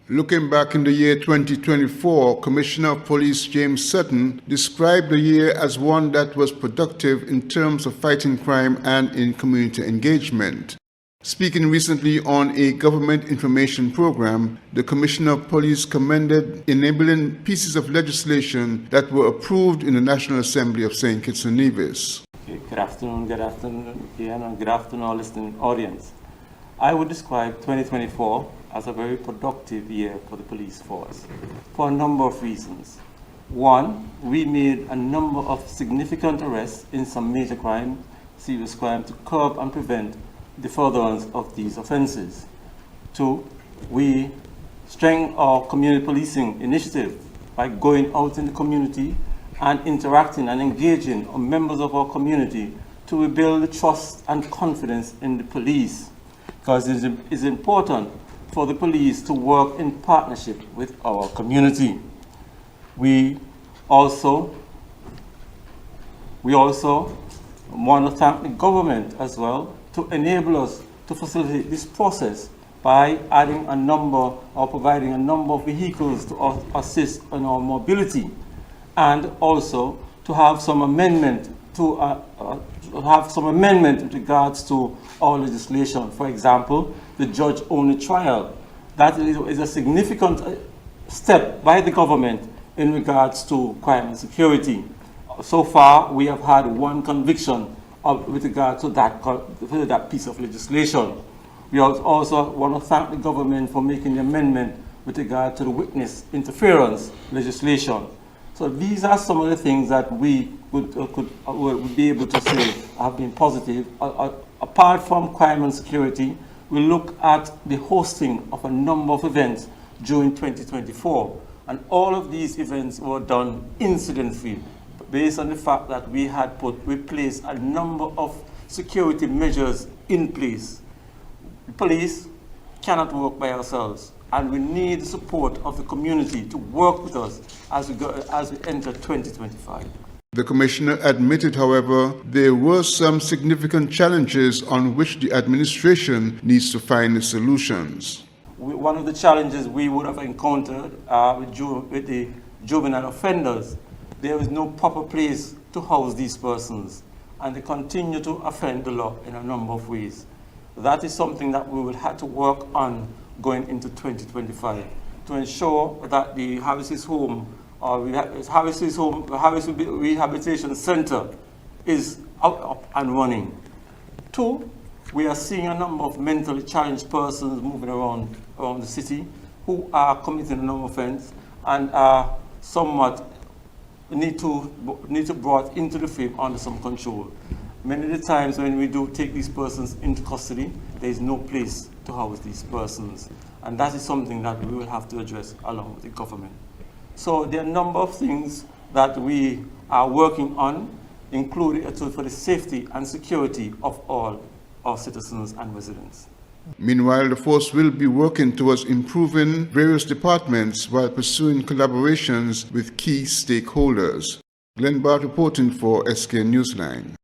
Looking back in the year 2024, Commissioner of Police James Sutton described the year as one that was productive in terms of fighting crime and in community engagement. Speaking recently on a government information program, the Commissioner of Police commended enabling pieces of legislation that were approved in the National Assembly of St. Kitts and Nevis. Okay, good afternoon, Ian, and good afternoon, our listening audience. I would describe 2024 as a very productive year for the police force for a number of reasons. One, we made a number of significant arrests in some major crime, serious crime, to curb and prevent the furtherance of these offenses. Two, we strengthened our community policing initiative by going out in the community and interacting and engaging with members of our community to rebuild the trust and confidence in the police, because it is important for the police to work in partnership with our community. We also want to thank the government as well to enable us to facilitate this process by adding a number or providing a number of vehicles to assist in our mobility, and also to have some amendment with regards to our legislation. For example, the judge-only trial. That is a significant step by the government in regards to crime and security. So far, we have had one conviction with regard to that piece of legislation. We also want to thank the government for making the amendment with regard to the witness interference legislation. So these are some of the things that we would be able to say have been positive. Apart from crime and security, we look at the hosting of a number of events during 2024. And all of these events were done incident-free, based on the fact that we placed a number of security measures in place. The police cannot work by ourselves, and we need the support of the community to work with us as we enter 2025. The Commissioner admitted, however, there were some significant challenges on which the administration needs to find the solutions. One of the challenges we would have encountered with the juvenile offenders, there is no proper place to house these persons, and they continue to offend the law in a number of ways. That is something that we will have to work on going into 2025 to ensure that the Harris's Home or Harris Rehabilitation Center is up and running. Two, we are seeing a number of mentally challenged persons moving around the city who are committing a number of offenses and are somewhat need to be brought into the frame under some control. Many of the times when we do take these persons into custody, there is no place to house these persons. And that is something that we will have to address along with the government. So there are a number of things that we are working on, including for the safety and security of all our citizens and residents. Meanwhile, the force will be working towards improving various departments while pursuing collaborations with key stakeholders. Glenn Bart reporting for SK Newsline.